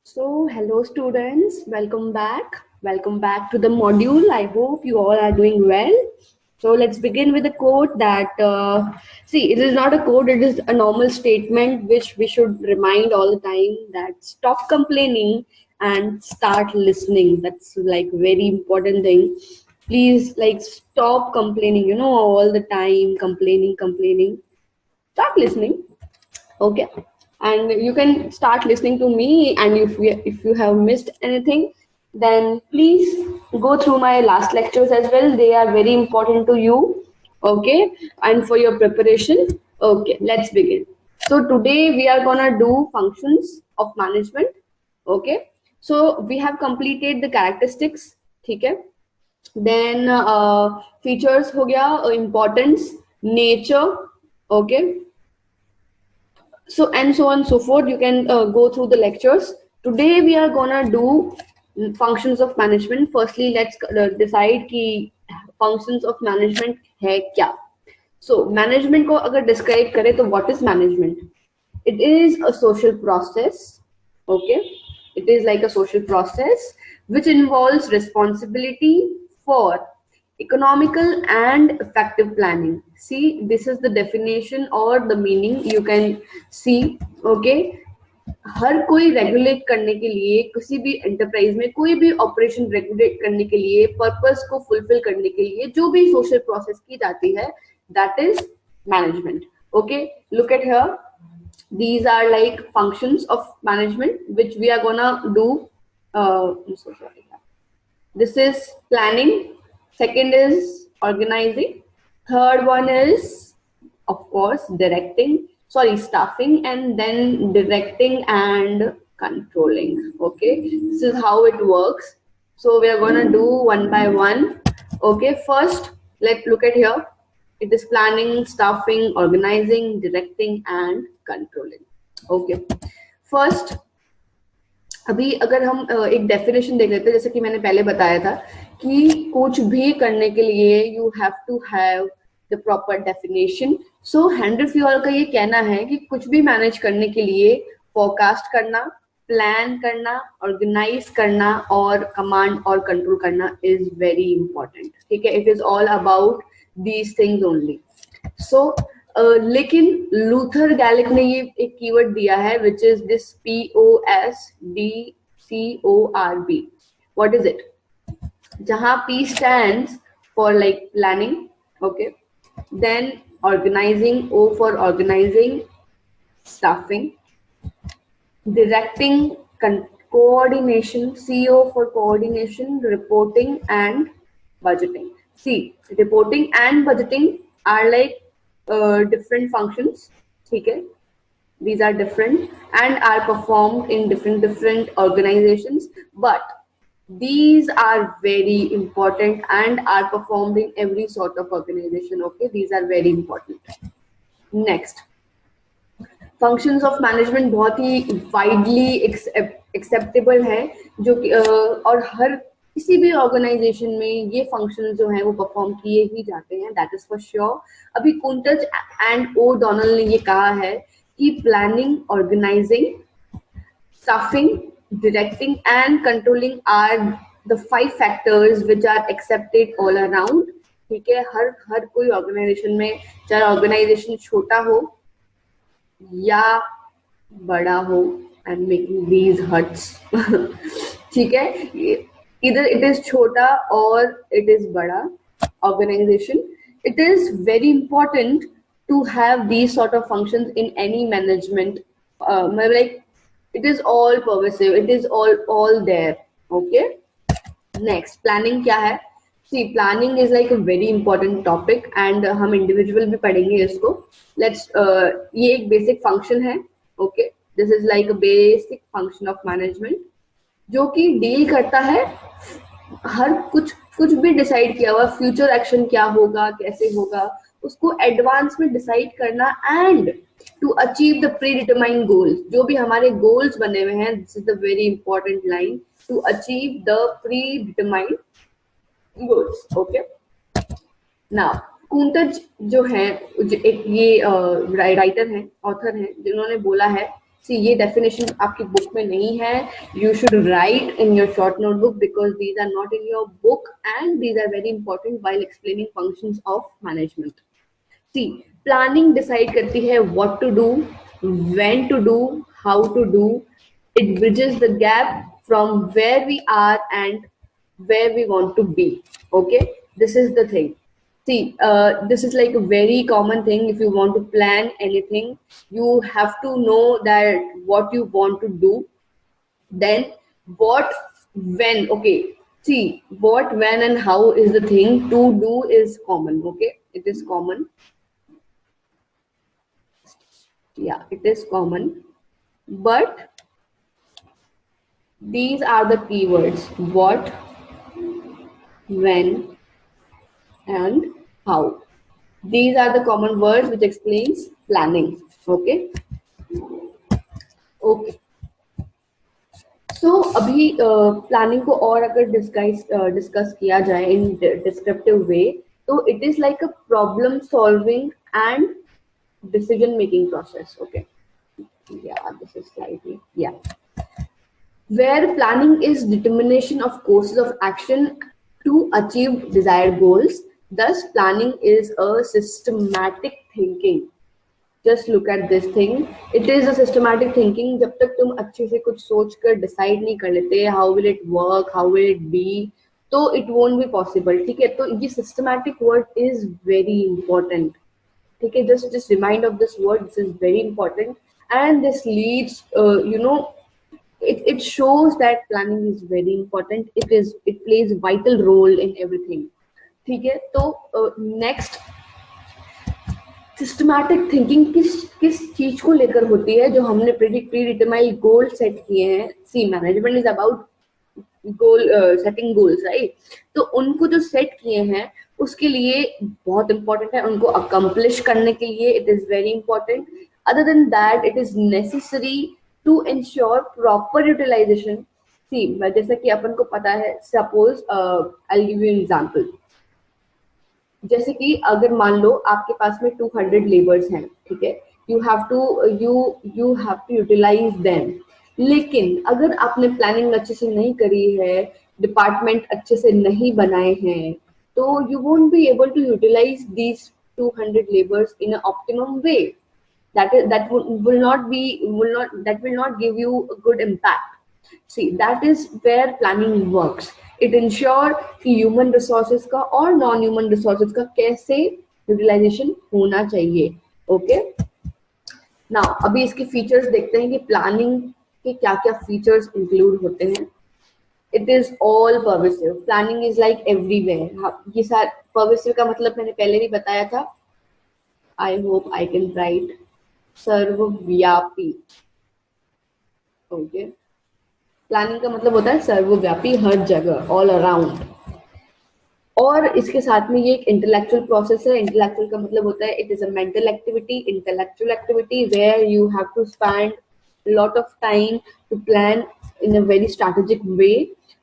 So, hello students, welcome back. Welcome back to the module. I hope you all are doing well. So, let's begin with a quote that, see, it is not a quote, it is a normal statement which we should remind all the time that stop complaining and start listening. That's like very important thing. Please, like, stop complaining, all the time, complaining. Start listening. Okay, and you can start listening to me, and if you have missed anything, then please go through my last lectures as well. They are very important to you. Okay, and for your preparation. Okay, let's begin. So today we are gonna do functions of management. Okay, so we have completed the characteristics. ठीक है, then features हो गया, importance, nature. Okay, so and so on and so forth. You can go through the lectures. Today we are gonna do functions of management. Firstly, let's decide कि functions of management है क्या. So management को अगर describe करें तो what is management? It is a social process. Okay, it is like a social process which involves responsibility for economical and effective planning. See, this is the definition or the meaning you can see. Okay, हर कोई regulate करने के लिए, किसी भी enterprise में कोई भी operation regulate करने के लिए, पर्पस को फुलफिल करने के लिए जो भी सोशल प्रोसेस की जाती है, that is management. Okay, look at here. These are like functions of management which we are gonna do. I'm so sorry. This is planning. Second is organizing. Third one is, of course, staffing, and then directing and controlling. Okay, this is how it works. So we are gonna do one by one. Okay, first let's look at here. It is planning, staffing, organizing, directing and controlling. Okay, first अभी अगर हम एक definition देख लेते हैं, जैसे कि मैंने पहले बताया था कि कुछ भी करने के लिए you have to have the proper definition. So Henry Fayol का ये कहना है कि कुछ भी मैनेज करने के लिए फोरकास्ट करना, प्लान करना, ऑर्गेनाइज करना और कमांड और कंट्रोल करना इज वेरी इंपॉर्टेंट. ठीक है, it is all about these things only. So लेकिन लूथर गैलिक ने ये एक कीवर्ड दिया है which is this POSDCORB. What is it? जहां P stands for like planning. Okay, then organizing, O for organizing, staffing, directing, coordination, CO for coordination, reporting and budgeting. See, reporting and budgeting are like different functions. Okay, these are different and are performed in different organizations, but these are very important and are performed in every sort of organization. Okay, these are very important. Next, functions of management बहुत ही widely acceptable है, जो कि और हर किसी भी organisation में ये function जो है वो परफॉर्म किए ही जाते हैं. That is for sure. अभी कुंटज एंड ओ डोनल ने ये कहा है कि planning, organising, staffing, directing and controlling are the 5 factors which are accepted all around. ठीक है, हर कोई ऑर्गेनाइजेशन में, चाहे ऑर्गेनाइजेशन छोटा हो या बड़ा हो, and making these huts. ठीक है, either it is छोटा or it is बड़ा organization, it is very important to have these sort of functions in any management. Like it is all pervasive, it is all there. Okay, next, planning क्या है? See, planning is like a very important topic and हम individual भी पढ़ेंगे इसको. Let's ये एक basic function है. Okay, this is like a basic function of management जो कि डील करता है हर कुछ भी डिसाइड किया हुआ फ्यूचर एक्शन क्या होगा, कैसे होगा, उसको एडवांस में डिसाइड करना and to achieve the predetermined goals. जो भी हमारे गोल्स बने हुए हैं, this is the very important line, to achieve the predetermined goals. Okay, now Koontz जो है, एक ये राइटर है, ऑथर है, जिन्होंने बोला है सी ये डेफिनेशन आपकी बुक में नहीं है. You should write in your short notebook because these are not in your book and these are very important while explaining functions of management. See, planning decide करती है what to do, when to do, how to do. It bridges the gap from where we are and where we want to be. Okay, this is the thing. See, this is like a very common thing. If you want to plan anything, you have to know that what you want to do, then what, when. Okay, see, what, when and how is the thing. To do is common. Okay, it is common. Yeah, it is common, but these are the keywords: what, when, and how. These are the common words which explains planning. Okay, okay. So अभी planning को और अगर discuss किया जाए इन descriptive वे, तो it is like a problem solving and decision making process. Okay, yeah, this is slightly, yeah, where planning is determination of courses of action to achieve desired goals. Thus planning is a systematic thinking. Just look at this thing. It is a systematic thinking. जब तक तुम अच्छे से कुछ सोच कर decide नहीं कर लेते how will it work, how will it be, तो it won't be possible. ठीक है, तो ये systematic word is very important. ठीक है, just remind of this word. This is very important, and this leads, it shows that planning is very important. It plays vital role in everything. ठीक है, तो next, systematic thinking किस चीज को लेकर होती है, जो हमने प्री डिटरमाइंड गोल सेट किए हैं. See, management is about goal, setting goals, right. तो उनको जो सेट किए हैं उसके लिए बहुत इंपॉर्टेंट है, उनको अकम्प्लिश करने के लिए it is very important. Other than that it is necessary to ensure proper utilization. See, जैसा कि अपन को पता है, suppose I give you example. जैसे कि अगर मान लो आपके पास में 200 लेबर्स हैं, ठीक है, you have to utilise them. लेकिन अगर आपने प्लानिंग अच्छे से नहीं करी है, डिपार्टमेंट अच्छे से नहीं बनाए हैं, तो you won't be able to utilise these 200 laborers in an optimum way. That will not give you a good impact. See, that is where planning works. It ensure कि human resources का और non human resources का कैसे utilization होना चाहिए. Okay, now अभी इसके features देखते हैं कि planning के क्या क्या features include होते हैं. It is all pervasive. Planning is like everywhere. ये सारा pervasive का मतलब मैंने पहले भी बताया था. I hope I can write सर्वव्यापी. Okay, प्लानिंग का मतलब होता है सर्वव्यापी, हर जगह, ऑल अराउंड. और इसके साथ में ये एक इंटेलेक्चुअल प्रोसेस है. इंटेलेक्चुअल का मतलब होता है it is a mental activity, intellectual activity, where you have to spend lot of time to plan in a very strategic way.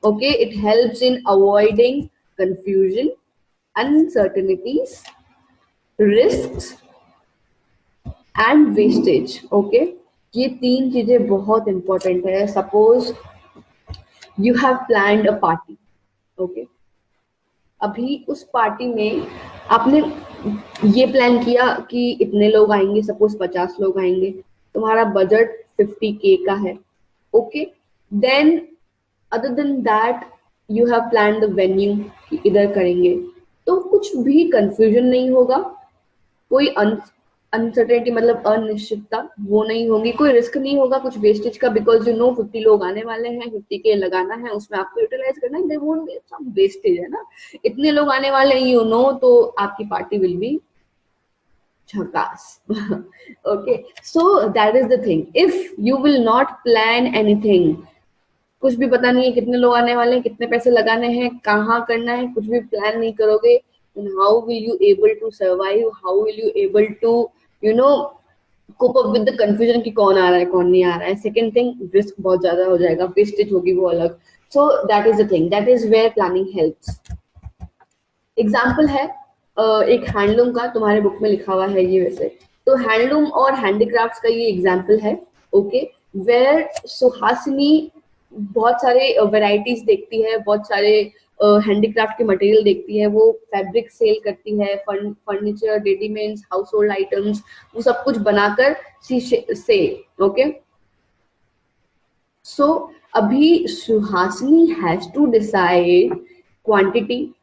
Okay, it helps in avoiding confusion, uncertainties, risks and wastage. Okay, ये तीन चीजें बहुत important है. Suppose you have planned a party. Okay, अभी उस party में आपने ये प्लान किया कि इतने लोग आएंगे, सपोज 50 लोग आएंगे, तुम्हारा बजट 50K का है. Okay, then other than that you have plan the venue कि इधर करेंगे, तो कुछ भी कंफ्यूजन नहीं होगा, कोई अनसर्टेनिटी मतलब अनिश्चितता वो नहीं होगी, कोई रिस्क नहीं होगा कुछ वेस्टेज का, बिकॉज यू नो 50 लोग आने वाले हैं, 50K लगाना है, उसमें आपको यूटिलाइज करना है, there won't be some wastage, है ना. इतने लोग आने वाले हैं, यू नो, तो आपकी पार्टी विल बी झकास. Okay, so that is the thing. If you will not plan anything, कुछ भी पता नहीं है कितने लोग आने वाले हैं, कितने पैसे लगाने हैं, कहाँ करना है, कुछ भी प्लान नहीं करोगे, then how will you able to survive, how will you able to cope up with the confusion कि कौन आ रहा है कौन नहीं आ रहा है. सेकेंड थिंग, रिस्क बहुत ज्यादा हो जाएगा, वेस्टेज होगी वो अलग. So that is the thing, that is where planning helps. Example है एक हैंडलूम का, तुम्हारे बुक में लिखा हुआ है ये वैसे, तो हैंडलूम और हैंडीक्राफ्ट्स का ये एग्जाम्पल है. ओके, वेयर सुहासिनी बहुत सारे वेराइटीज देखती है, बहुत सारे हैंडीक्राफ्ट के मटेरियल देखती है, वो फैब्रिक सेल करती है, furniture, readymades, household items, वो सब कुछ बनाकर से ओके। सो अभी Suhasini has to decide quantity,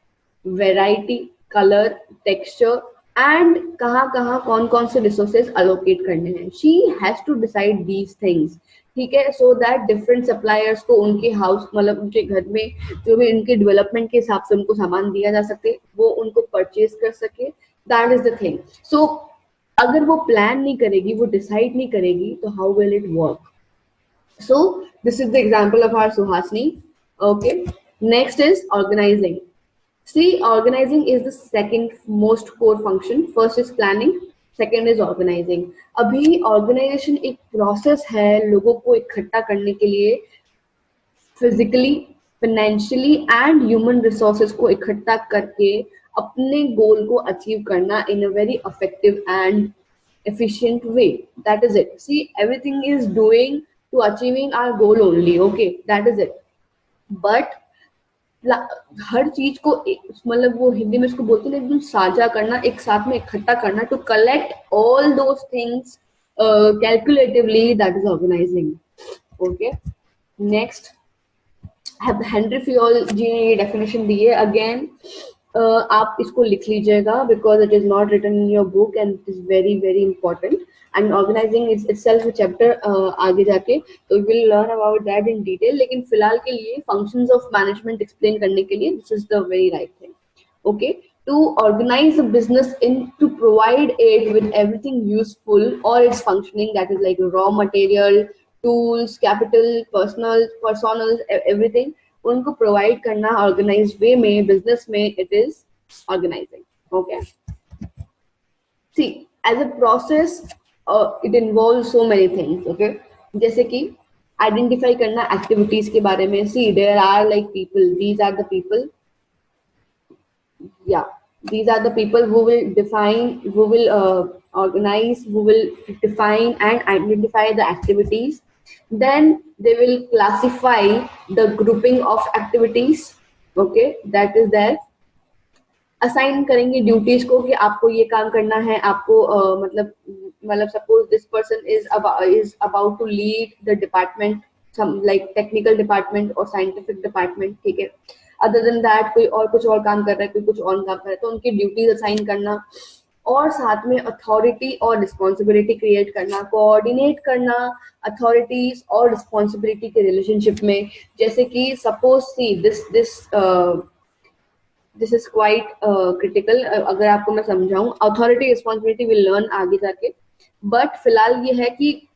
variety, colour, texture and कहाँ कहाँ कौन कौन से रिसोर्सेज अलोकेट करने हैं। She has to decide these things, ठीक है, सो दैट डिफरेंट सप्लायर्स को उनके हाउस मतलब उनके घर में जो भी उनके डेवलपमेंट के हिसाब से उनको सामान दिया जा सके, वो उनको परचेज कर सके। That is the thing. So अगर वो प्लान नहीं करेगी, वो डिसाइड नहीं करेगी, तो how will it work? So this is the example of our Suhasini. Okay. Next is organizing. See, organizing is the second most core function. First is planning. Second is organizing. अभी organization एक process है लोगों को इकट्ठा करने के लिए, physically, financially and human resources को इकट्ठा करके अपने goal को achieve करना in a very effective and efficient way. That is it. See, everything is doing to achieving our goal only. Okay, that is it. But हर चीज को मतलब वो हिंदी में इसको बोलते हैं एकदम साझा करना, एक साथ में इकट्ठा करना, to collect all those things calculatively, that is organizing. Okay, next Henri Fayol ji ने ये डेफिनेशन दी है। अगेन आप इसको लिख लीजिएगा because it is not written in your book and it is very very important. And organising is itself chapter आगे जाके तो will learn about that in detail, लेकिन फिलहाल के लिए फंक्शंस ऑफ मैनेजमेंट एक्सप्लेन करने के लिए this is the very right thing. Okay, to organize a business in to provide it with everything useful और it's functioning, that is like raw material, tools, capital, personnel everything, उनको provide करना organize way में business में, it is organizing. Okay, see as a process it involve so many things. Okay, जैसे कि identify करना activities के बारे में। See there are like people, these are the people, yeah, these are the people who will define, who will organize, who will define and identify the activities. Then they will classify the grouping of activities. Okay, that is there. Assign करेंगे duties को कि आपको ये काम करना है, आपको मतलब suppose this person is about to lead the department, like technical department और साइंटिफिक डिपार्टमेंट, ठीक है। अदर देन दैट कोई और कुछ और काम कर रहा है, कोई कुछ और काम कर रहा है, तो उनकी ड्यूटीज असाइन करना और साथ में अथॉरिटी और रिस्पॉन्सिबिलिटी क्रिएट करना, कोऑर्डिनेट करना अथॉरिटीज और रिस्पॉन्सिबिलिटी के रिलेशनशिप में। जैसे कि suppose see this is quite critical, अगर आपको मैं समझाऊं, अथॉरिटी रिस्पॉन्सिबिलिटी विल लर्न आगे जाके, बट फिलहाल ये है कि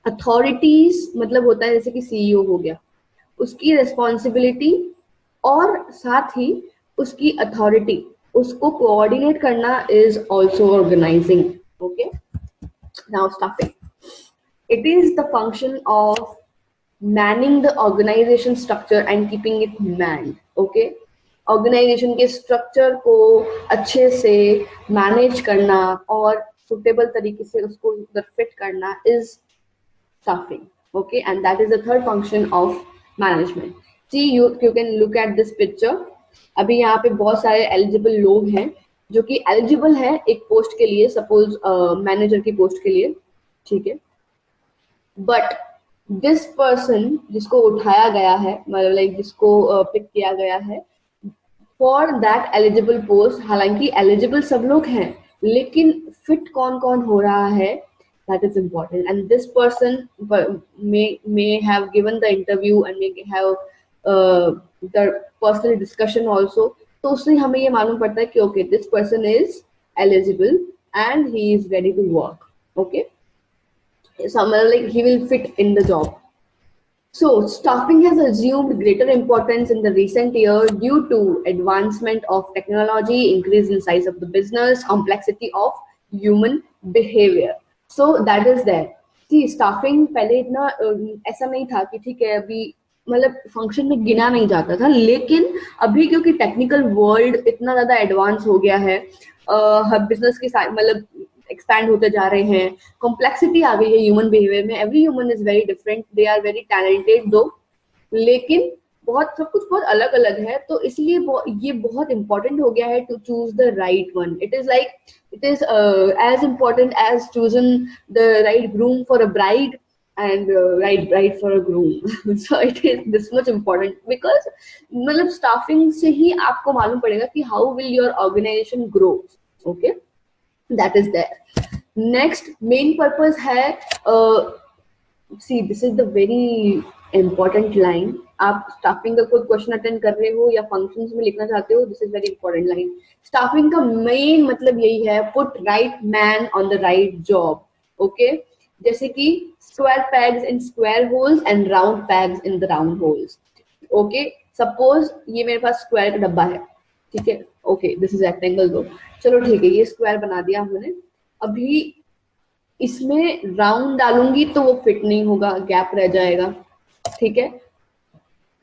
अथॉरिटीज मतलब होता है जैसे कि सीईओ हो गया, उसकी रिस्पॉन्सिबिलिटी और साथ ही उसकी अथॉरिटी, उसको कोऑर्डिनेट करना is also organising. Okay, now staffing, it is the function of manning the organisation structure and keeping it manned. Okay, organisation के स्ट्रक्चर को अच्छे से मैनेज करना और सुटेबल तरीके से उसको फिट करना is staffing. Okay, and that is the third function of management. See, you can look at this picture. अभी यहाँ पे बहुत सारे एलिजिबल लोग हैं जो कि एलिजिबल है एक पोस्ट के लिए, सपोज मैनेजर की पोस्ट के लिए, ठीक है। बट दिस पर्सन जिसको उठाया गया है, मतलब लाइक जिसको पिक किया गया है फॉर दैट एलिजिबल पोस्ट, हालांकि एलिजिबल सब लोग हैं लेकिन फिट कौन कौन हो रहा है, that is important. And this person may have given the interview and may have the personal discussion also. तो उससे हमें ये मालूम पड़ता है कि okay, this person is eligible and he is ready to work. Okay, so like he will fit in the job. So staffing has assumed greater importance in the recent year due to advancement of technology, increase in size of the business, complexity of human behavior. So that is there. See, staffing पहले इतना ऐसा नहीं था कि ठीक है अभी मतलब फंक्शन में गिना नहीं जाता था, लेकिन अभी क्योंकि टेक्निकल वर्ल्ड इतना ज्यादा एडवांस हो गया है, हर बिजनेस के साथ मतलब एक्सपैंड होते जा रहे हैं, कॉम्प्लेक्सिटी आ गई है ह्यूमन बिहेवियर में, every human is very different, they are very talented though, लेकिन बहुत सब कुछ बहुत अलग अलग है, तो इसलिए ये बहुत इंपॉर्टेंट हो गया है to choose the right one. It is like it is as important as chosen the right groom for a bride and right bride for a groom. So it is this much important because मतलब staffing से ही आपको मालूम पड़ेगा कि how will your organization grow. Okay, that is there. Next main purpose है see this is the very important line. आप staffing का कोई क्वेश्चन अटेंड कर रहे हो या फंक्शंस में लिखना चाहते हो, this is very important line. Staffing का मेन मतलब यही है, put right man on the right job. Okay, जैसे कि square pegs in square holes and round pegs in the round holes. Okay, suppose ये मेरे पास square का डब्बा है, ठीक है, okay, this is rectangle दो, चलो ठीक है, ये square बना दिया हमने. अभी इसमें राउंड डालूंगी तो वो फिट नहीं होगा, गैप रह जाएगा, ठीक है.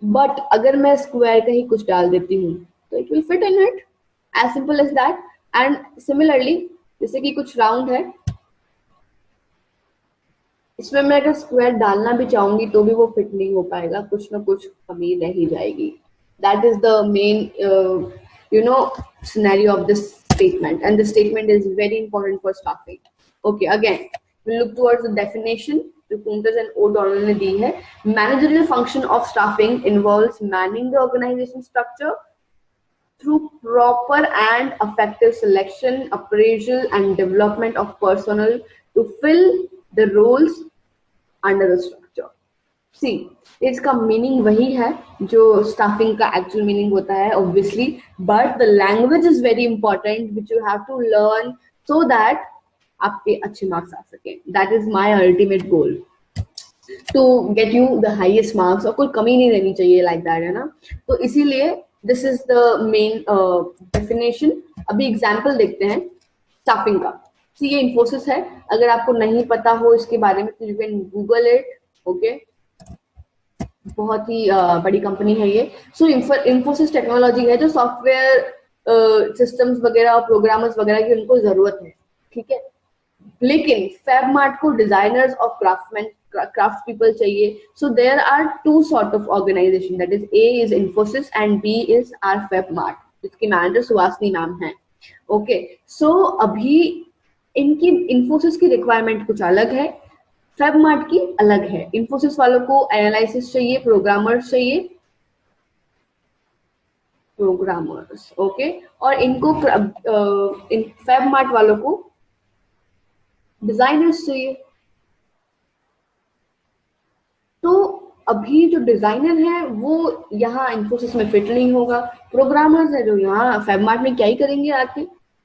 बट अगर मैं स्क्वायर का ही कुछ डाल देती हूँ तो it will fit in it, as simple as that. And similarly जैसे कि कुछ राउंड है, इसमें मैं अगर स्क्वायर डालना भी चाहूंगी तो भी वो फिट नहीं हो पाएगा, कुछ ना कुछ कमी रह ही जाएगी. That is the main scenario of this statement, and the statement is very important for staffing. Okay, again we'll look towards the definition. जो Puntas and O'Donnell ने दी है, managerial function of staffing involves manning the organization structure through proper and effective selection, appraisal and development of personnel to fill the roles under the structure. See, इसका meaning वही है जो staffing का actual meaning होता है obviously, but the language is very important which you have to learn so that आपके अच्छे marks आ सके. That is my ultimate goal, to get you the highest marks, और कोई कमी नहीं रहनी चाहिए, like that, है ना. तो इसीलिए this is the main definition. अभी एग्जाम्पल देखते हैं स्टाफिंग का. See, ये इन्फोसिस है, अगर आपको नहीं पता हो इसके बारे में तो you can Google it. Okay, बहुत ही बड़ी कंपनी है ये. सो इन्फोसिस टेक्नोलॉजी है जो सॉफ्टवेयर सिस्टम्स वगैरह और प्रोग्रामर्स वगैरह की उनको जरूरत है, ठीक है. लेकिन फैबमार्ट को डिजाइनर्स और क्राफ्ट पीपल चाहिए. So there are two sort of organisation, that is A is Infosys and B is are Fabmart, जिसके मैनेजर सुहासनी मैम है. ओके, सो अभी इनकी इन्फोसिस की रिक्वायरमेंट कुछ अलग है, फैबमार्ट की अलग है. इन्फोसिस वालों को एनालिसिस चाहिए, प्रोग्रामर्स चाहिए, प्रोग्रामर्स. ओके, और इनको फैबमार्ट वालों को डिजाइनर्स चाहिए. तो अभी जो डिजाइनर है वो यहाँ इन्फोसिस में फिट नहीं होगा, प्रोग्रामर्स है जो यहाँ फैबमार्ट में क्या ही करेंगे आके,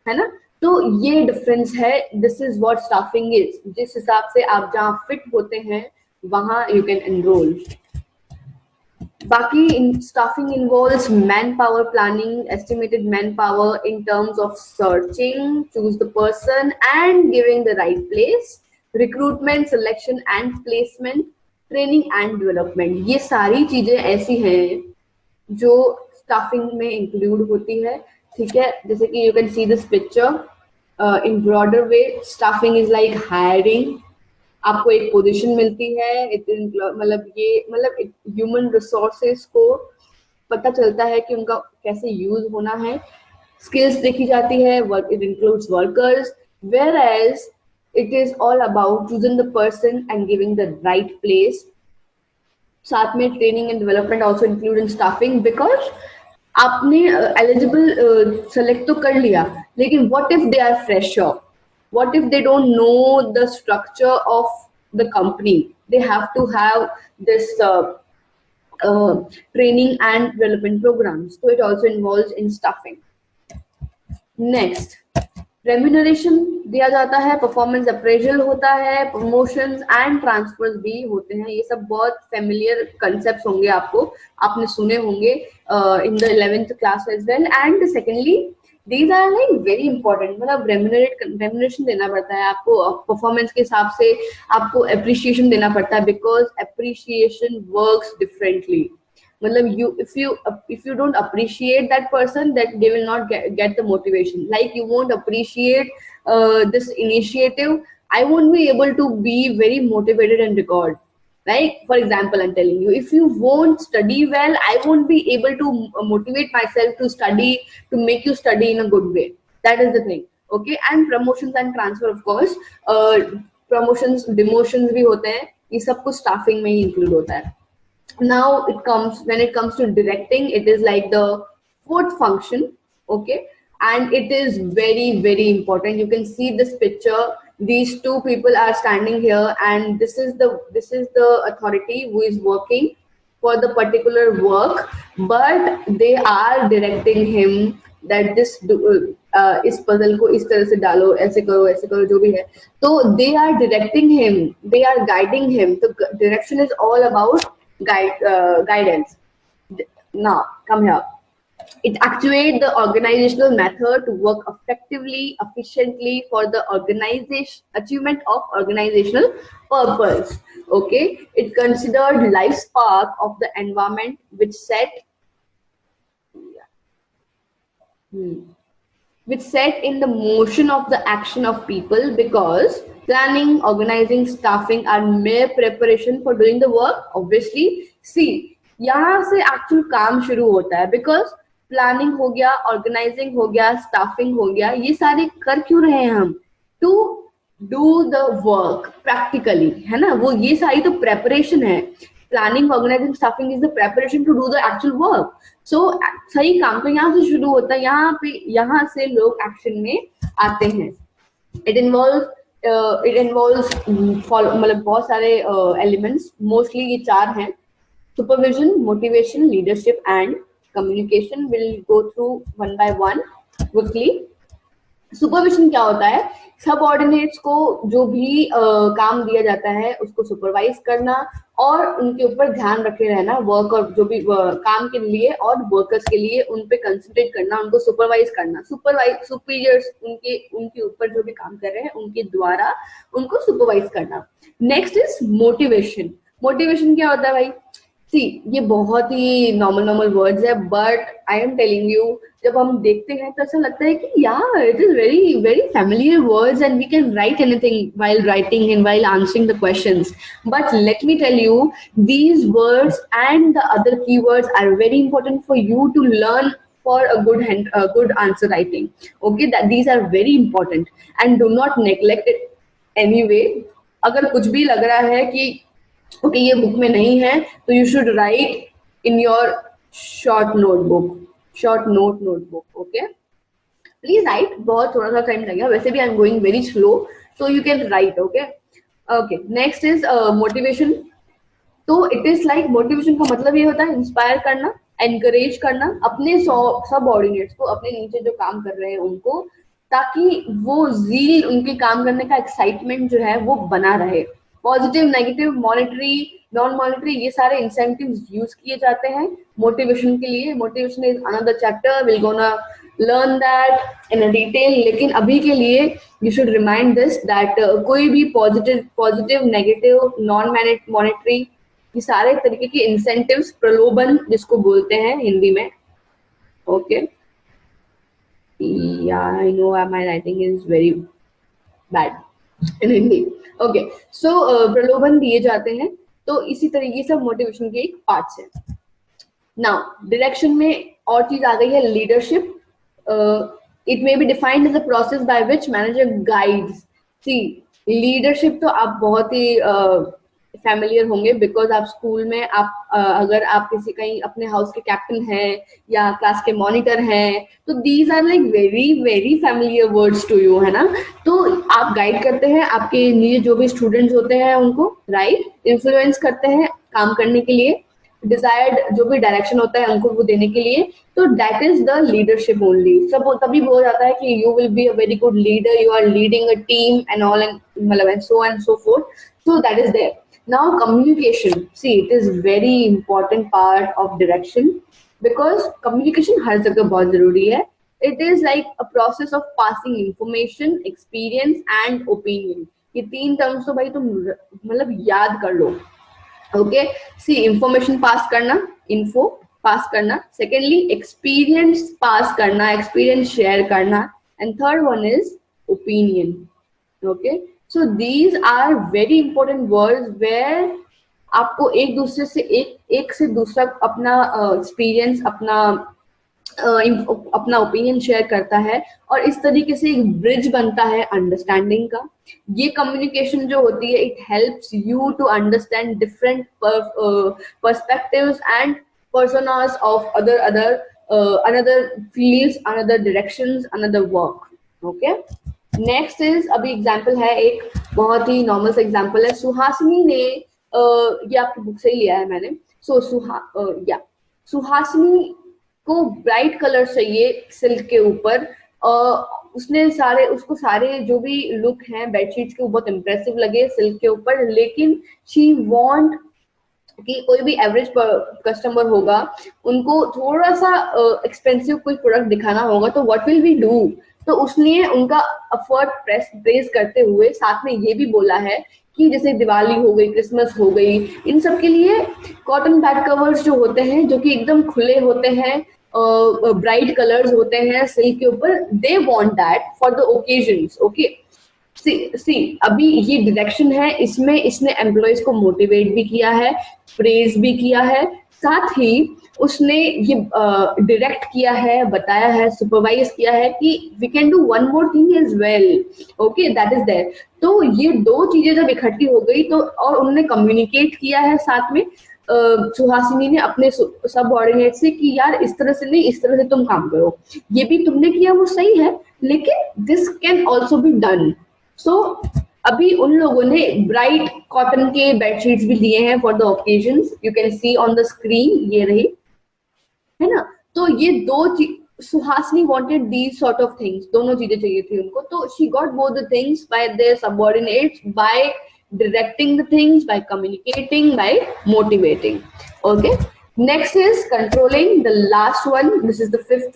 है ना. तो ये डिफरेंस है. This is what staffing is. जिस हिसाब से आप जहाँ फिट होते हैं वहां यू कैन एनरोल. बाकी staffing involves man power planning, estimated man power in terms of searching, choose the person and giving the right place, recruitment, selection and placement, training and development. ये सारी चीजें ऐसी हैं जो स्टाफिंग में include होती है, ठीक है. जैसे कि you can see this picture in broader way. Staffing is like hiring. आपको एक पोजीशन मिलती है, मतलब ह्यूमन रिसोर्सेस को पता चलता है कि उनका कैसे यूज होना है, स्किल्स देखी जाती है, work it includes workers, whereas it is all about choosing the person and giving the right place. साथ में training and development also include in staffing, because आपने एलिजिबल सेलेक्ट तो कर लिया, लेकिन what if they are fresher, what if they don't know the structure of the company, they have to have this training and development programs, so it also involves in staffing. Next, remuneration दिया जाता है, performance appraisal होता है, promotions and transverse भी होते हैं. ये सब बहुत फेमिलियर कंसेप्ट्स होंगे, आपने सुने होंगे in the 11th class as well. And secondly these are like very important. मतलब रेम्यूनरेशन देना पड़ता है आपको, परफॉर्मेंस के हिसाब से आपको अप्रिशिएशन देना पड़ता है, बिकॉज अप्रिशिएशन वर्क्स डिफरेंटली. मतलब if you don't appreciate that person, that they will not get the motivation. Like you won't appreciate this initiative, I won't be able to be very motivated and record. Like for example, I'm telling you, if you won't study well, I won't be able to motivate myself to study, to make you study in a good way. That is the thing. Okay, and promotions and transfer, of course, promotions demotions भी होते हैं, ये सब कुछ staffing में ही include होता है. Now when it comes to directing, it is like the fourth function. Okay, and it is very very important. You can see this picture, these two people are standing here, and this is the authority who is working for the particular work, but they are directing him that इस puzzle को इस तरह से डालो, ऐसे करो जो भी है. तो they are directing him, they are guiding him. So direction is all about guidance. Now come here. It actuates the organizational method to work effectively, efficiently for the organization achievement of organizational purpose. Okay, it considered life spark of the environment which set in the motion of the action of people, because planning, organizing, staffing are mere preparation for doing the work. Obviously, see, यहाँ से actual काम शुरू होता है, because planning हो गया, organising हो गया, स्टाफिंग हो गया, ये सारे कर क्यों रहे हैं हम? To do the work practically, है ना? वो ये सारी तो प्रेपरेशन है. Planning, organising, staffing is the preparation to do the actual work. So सही काम तो यहाँ से शुरू होता है, यहाँ से लोग एक्शन में आते हैं. इट इन्वॉल्व्स मतलब बहुत सारे एलिमेंट्स, मोस्टली ये 4 हैं. Supervision, motivation, leadership and communication. Will go through one by one quickly. Supervision क्या होता है? सबऑर्डिनेट्स को जो भी काम दिया जाता है उसको सुपरवाइज करना और उनके ऊपर ध्यान रखे रहना, वर्क और जो भी काम के लिए और वर्कर्स के लिए उन पे कंसंट्रेट करना, उनको सुपरवाइज करना. सुपीरियर्स उनके ऊपर जो भी काम कर रहे हैं उनके द्वारा उनको सुपरवाइज करना. Next is motivation. मोटिवेशन क्या होता है भाई? ये बहुत ही नॉर्मल वर्ड्स है, but I am telling you, जब हम देखते हैं तो ऐसा लगता है कि यार it is very very familiar words and we can write anything while writing and while answering the questions. But let me tell you, these words and the other keywords are very important for you to learn for a good answer writing. Okay, that these are very important and do not neglect it anyway. अगर कुछ भी लग रहा है कि okay ये book में नहीं है, तो you should write in your short notebook. Okay, please right. बहुत थोड़ा सा टाइम लगेगा, वैसे भी I am going very slow, so you can write. Okay, next is motivation. तो इट इज लाइक, मोटिवेशन का मतलब ये होता है इंस्पायर करना, एनकरेज करना अपने सब ऑर्डिनेट्स को, अपने नीचे जो काम कर रहे हैं उनको, ताकि वो जील, उनके काम करने का एक्साइटमेंट जो है वो बना रहे. Positive, negative, monetary, non monetary, ये सारे इंसेंटिव्स यूज किए जाते हैं मोटिवेशन के लिए. Motivation is another chapter, will gonna learn that in a detail. लेकिन अभी के लिए you should remind this that कोई भी पॉजिटिव, नेगेटिव, नॉन मॉनिटरी, ये सारे तरीके के इंसेंटिव्स, प्रलोभन जिसको बोलते हैं हिंदी में. Okay, I know my writing is very bad in Hindi. Okay, so प्रलोभन दिए जाते हैं, तो इसी तरीके से मोटिवेशन के एक पार्ट्स है. नाउ डायरेक्शन में और चीज आ गई है, leadership. It may be defined as a process by which manager guides. See, leadership तो आप बहुत ही फैमिलियर होंगे, बिकॉज आप स्कूल में अगर आप किसी कहीं अपने हाउस के कैप्टन हैं या क्लास के मॉनिटर हैं, तो these are like very very familiar words to you, है ना? तो आप गाइड करते हैं आपके लिए जो भी स्टूडेंट्स होते हैं उनको, राइट? इन्फ्लुएंस करते हैं काम करने के लिए, डिजायर्ड जो भी डायरेक्शन होता है उनको वो देने के लिए. तो that is the leadership only. सब तभी बोला जाता है कि you will be a very good leader, you are leading a team and all, and मतलब and so forth. So that is there. Now communication, see, it is very important part of direction, because communication हर जगह बहुत जरूरी है. It is like a process of passing information, experience and opinion. ये 3 terms तो भाई तुम मतलब याद कर लो. ओके, सी इंफॉर्मेशन पास करना, इन्फो पास करना, सेकेंडली एक्सपीरियंस पास करना, एक्सपीरियंस शेयर करना, and third one is opinion. Okay, so these are very important words where आपको एक दूसरे से एक से दूसरा अपना एक्सपीरियंस, अपना ओपिनियन शेयर करता है, और इस तरीके से एक ब्रिज बनता है अंडरस्टैंडिंग का. ये कम्युनिकेशन जो होती है, it helps you to understand different perspectives and personas of other another fields, another directions, another work. Okay, next is, अभी एग्जाम्पल है एक बहुत ही नॉर्मल सा एग्जाम्पल है. सुहासिनी ने ये आपकी बुक से ही लिया है मैंने. सो सुहासिनी को ब्राइट कलर चाहिए सिल्क के ऊपर. उसको सारे जो भी लुक हैं बेडशीट्स के बहुत इंप्रेसिव लगे सिल्क के ऊपर, लेकिन शी वांट कि कोई भी एवरेज कस्टमर होगा, उनको थोड़ा सा एक्सपेंसिव कोई प्रोडक्ट दिखाना होगा, तो व्हाट विल वी डू. तो उसने उनका एफर्ट प्रेस करते हुए साथ में ये भी बोला है कि जैसे दिवाली हो गई, क्रिसमस हो गई, इन सब के लिए कॉटन बैक कवर्स जो होते हैं, जो कि एकदम खुले होते हैं, ब्राइट कलर्स होते हैं सिल्क के ऊपर, they want that for the occasions. Okay, see अभी ये डायरेक्शन है, इसमें इसने एम्प्लॉयज को मोटिवेट भी किया है, प्रेज भी किया है, साथ ही उसने ये डायरेक्ट किया है, बताया है, सुपरवाइज किया है कि we can do one more thing as well. Okay, that is there. तो ये दो चीजें जब इकट्ठी हो गई, तो और उन्होंने कम्युनिकेट किया है साथ में सुहासिनी ने अपने सबऑर्डिनेट से कि यार इस तरह से नहीं, इस तरह से तुम काम करो, ये भी तुमने किया वो सही है, लेकिन this can also be done. So अभी उन लोगों ने ब्राइट कॉटन के बेडशीट्स भी दिए हैं for the occasions. You can see on the screen, ये रही है ना. तो ये दो Suhasini wanted these sort of things, दोनों चीजें चाहिए थी उनको. तो she got both the things by their subordinates, by directing the things, by communicating, by motivating. Okay, next is controlling, the last one. This is the fifth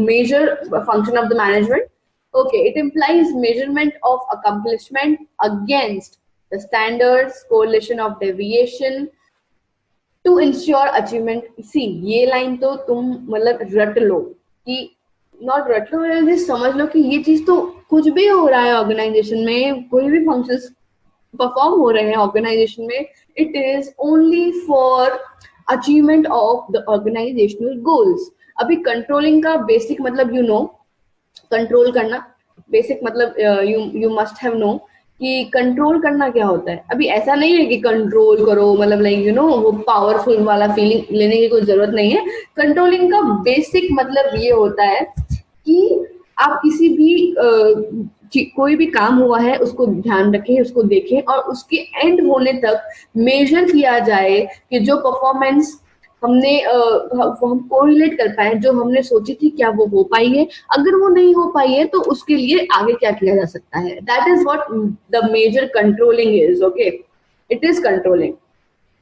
major function of the management. Okay, it implies measurement of accomplishment against the standards, correlation of deviation to ensure achievement. See, ये line तो तुम मतलब रट लो कि not रट लो, समझ लो कि ये चीज तो कुछ भी हो रहा है ऑर्गेनाइजेशन में, कोई भी फंक्शंस परफॉर्म हो रहे हैं ऑर्गेनाइजेशन में, it is only for achievement of the organisational goals. अभी कंट्रोलिंग का बेसिक मतलब, यू नो, कंट्रोल करना, बेसिक मतलब यू मस्ट हैव नो कि कंट्रोल करना क्या होता है. अभी ऐसा नहीं है कि कंट्रोल करो मतलब लाइक यू नो वो पावरफुल वाला फीलिंग लेने की कोई जरूरत नहीं है. कंट्रोलिंग का बेसिक मतलब ये होता है कि आप किसी भी कोई भी काम हुआ है उसको ध्यान रखें, उसको देखें, और उसके एंड होने तक मेजर किया जाए कि जो परफॉर्मेंस हमने हम कोरिलेट कर पाए, जो हमने सोची थी क्या वो हो पाई है, अगर वो नहीं हो पाई है तो उसके लिए आगे क्या किया जा सकता है. That is what the major controlling is. Okay, it is controlling,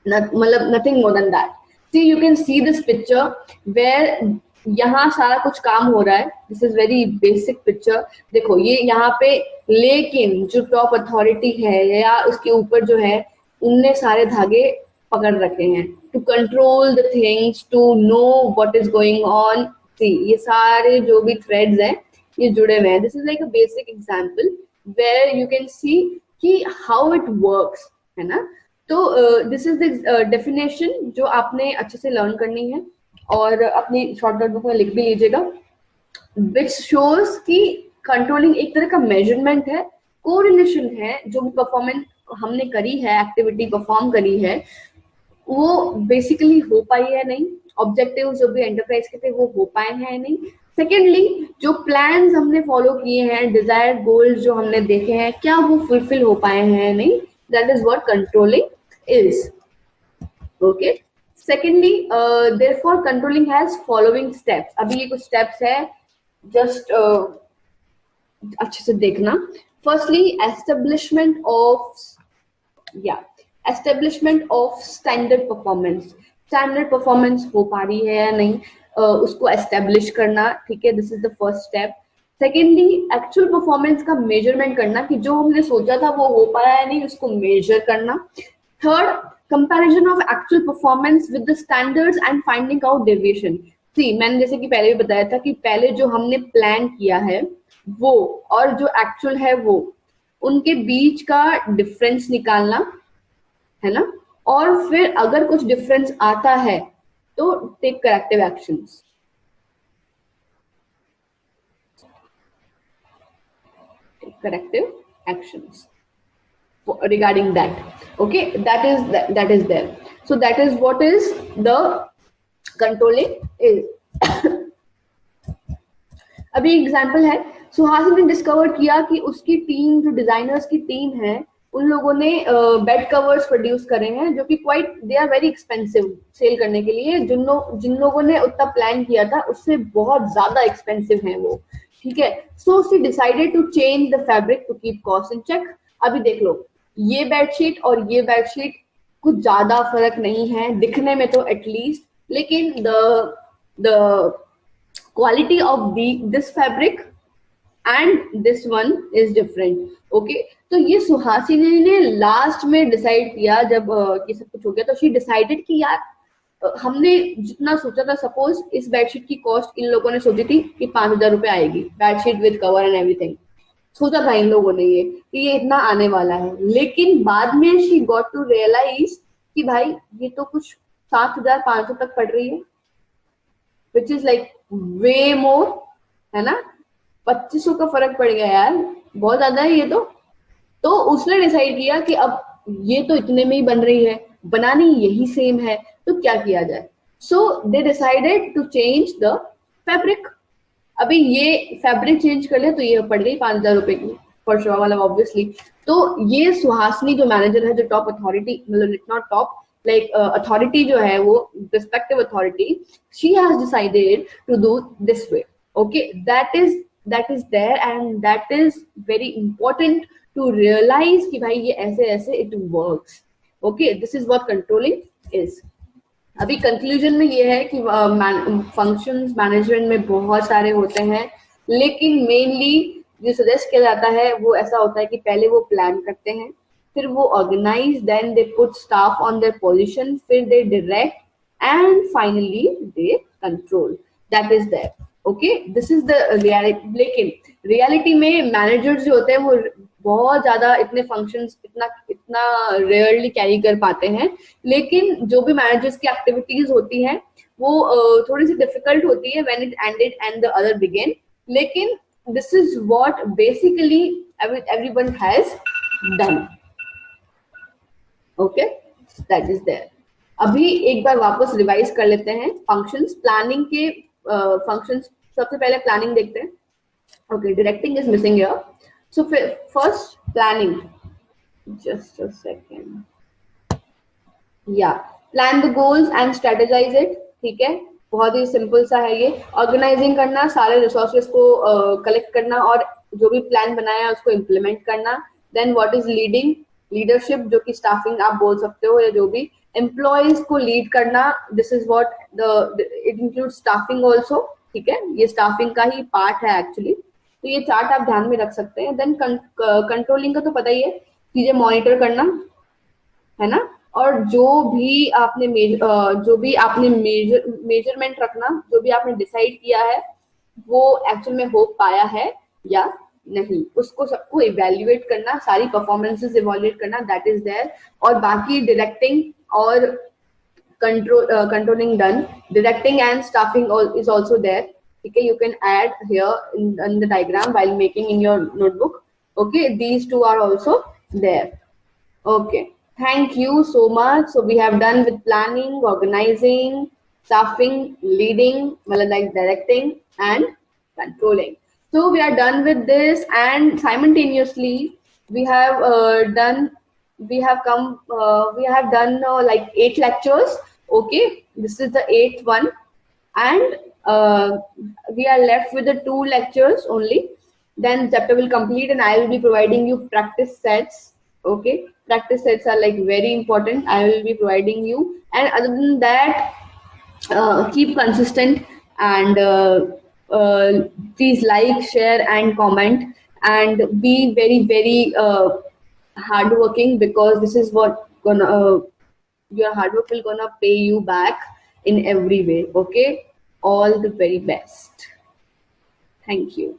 मतलब nothing more than that. See you can see this picture where यहाँ सारा कुछ काम हो रहा है. This is very basic picture. देखो ये यहाँ पे, लेकिन जो टॉप अथॉरिटी है या उसके ऊपर जो है, उनने सारे धागे पकड़ रखे हैं to control the things, to know what is going on. See ये सारे जो भी थ्रेड्स हैं ये जुड़े हुए हैं. This is like a basic example where you can see कि हाउ इट वर्क्स, है ना. तो दिस इज द डेफिनेशन जो आपने अच्छे से लर्न करनी है और अपनी शॉर्ट नोटबुक में लिख भी लीजिएगा. विच शोज कि कंट्रोलिंग एक तरह का मेजरमेंट है, कोरिलेशन है. जो भी परफॉर्मेंस हमने करी है, एक्टिविटी परफॉर्म करी है, वो बेसिकली हो पाई है नहीं, ऑब्जेक्टिव जो भी एंटरप्राइज के थे वो हो पाए हैं नहीं. सेकेंडली जो प्लान्स हमने फॉलो किए हैं, डिजायर्ड गोल्स जो हमने देखे हैं, क्या वो फुलफिल हो पाए हैं नहीं. That is what controlling is. Okay, secondly therefore controlling has following steps. अभी ये कुछ steps है, just अच्छे से देखना. firstly establishment of standard performance. standard performance हो पा रही है या नहीं, उसको establish करना. ठीक है, this is the first step. secondly actual performance का measurement करना कि जो हमने सोचा था वो हो पाया है नहीं, उसको measure करना. Third comparison of actual performance with the standards and finding out deviation. See, मैंने जैसे कि पहले भी बताया था कि पहले जो हमने प्लान किया है वो और जो एक्चुअल है वो, उनके बीच का डिफरेंस निकालना है ना, और फिर अगर कुछ डिफरेंस आता है तो take corrective actions. corrective actions regarding that. Okay, that is there. So that is what is the controlling is. अभी एग्जांपल है, सुहासिनी ने डिस्कवर किया कि उसकी टीम, जो डिजाइनर्स की टीम है, उन लोगों ने बेड कवर्स प्रोड्यूस करे हैं जो कि quite they are very expensive sale करने के लिए। जिन लोगों ने उतना प्लान किया था उससे बहुत ज्यादा एक्सपेंसिव है वो, ठीक है। So she decided to change the fabric to keep cost in check. अभी देख लो, ये बेडशीट और ये बेडशीट कुछ ज्यादा फर्क नहीं है दिखने में तो एटलीस्ट, लेकिन the quality of this fabric and this one is different. Okay, तो ये सुहासिनी ने लास्ट में डिसाइड किया जब ये सब कुछ हो गया, तो शी डिसाइडेड कि यार हमने जितना सोचा था, सपोज इस बेडशीट की कॉस्ट इन लोगों ने सोची थी कि 5,000 रुपए आएगी, bedsheet with cover and everything, सोचा था इन लोगों ने ये कि ये इतना आने वाला है, लेकिन बाद में शी गॉट टू रियलाइज कि भाई ये तो कुछ 7,500 तक पड़ रही है, विच इज लाइक वे मोर, है ना। 2,500 का फर्क पड़ गया यार, बहुत ज्यादा है ये तो उसने डिसाइड किया कि अब ये तो इतने में ही बन रही है, बनानी यही सेम है, तो क्या किया जाए। So they decided to change the fabric. अभी ये फैब्रिक चेंज कर ले तो ये पड़ गई 5,000 रुपए की फॉर श्योर, मतलब ऑब्वियसली। तो ये सुहासिनी जो मैनेजर है, जो टॉप अथॉरिटी, मतलब it not top, like authority जो है वो respective authority, she has decided to do this way. Okay, that is there and that is very important to realize कि भाई ये ऐसे ऐसे it works. Okay, this is what controlling is. अभी conclusion में ये है कि फंक्शंस मैनेजमेंट में बहुत सारे होते हैं, लेकिन मेनली जो सजेस्ट किया जाता है वो ऐसा होता है कि पहले वो प्लान करते हैं, फिर वो organise, then they put staff on their position, फिर they direct and finally they control. That is there. Okay, this is the reality. लेकिन रियलिटी में मैनेजर्स जो होते हैं वो बहुत ज्यादा इतने फंक्शंस इतना रेयरली कैरी कर पाते हैं, लेकिन जो भी मैनेजर्स की एक्टिविटीज होती हैं वो थोड़ी सी डिफिकल्ट होती है when it ended and the other began. लेकिन this is what basically everyone has done. Okay, that is there. अभी एक बार वापस रिवाइज कर लेते हैं फंक्शंस, प्लानिंग के फंक्शंस। सबसे पहले प्लानिंग देखते हैं। ओके, directing is missing here, so first planning, just a second, या plan the goals and strategise it. ठीक है, बहुत ही सिंपल सा है ये। ऑर्गेनाइजिंग करना, सारे रिसोर्सेज को कलेक्ट करना और जो भी प्लान बनाया उसको इम्प्लीमेंट करना। Then what is leading, leadership, जो कि स्टाफिंग आप बोल सकते हो, या जो भी एम्प्लॉयज को लीड करना, this is what it include staffing also. ठीक है, ये स्टाफिंग का ही पार्ट है एक्चुअली, तो ये चार्ट आप ध्यान में रख सकते हैं। देन कंट्रोलिंग का तो पता ही है, चीजें मॉनिटर करना, है ना, और जो भी आपने मेजरमेंट रखना, जो भी आपने डिसाइड किया है वो एक्चुअल में हो पाया है या नहीं, उसको सबको इवेल्युएट करना, सारी परफॉर्मेंसेस इवेल्युएट करना, दैट इज देयर। और बाकी डायरेक्टिंग और controlling done, directing and staffing is also there. ठीक है, you can add here in the diagram while making in your notebook. Okay, these two are also there. Okay, thank you so much. So we have done with planning, organizing, staffing, leading, like directing and controlling. So we are done with this, and simultaneously we have done like 8 lectures. Okay, this is the 8th one, and we are left with the 2 lectures only. Then chapter will complete and I will be providing you practice sets. Okay, practice sets are like very important, I will be providing you. And other than that, keep consistent and please like, share and comment, and be very hardworking, because this is what gonna your hard work will gonna pay you back in every way. Okay, all the very best. Thank you.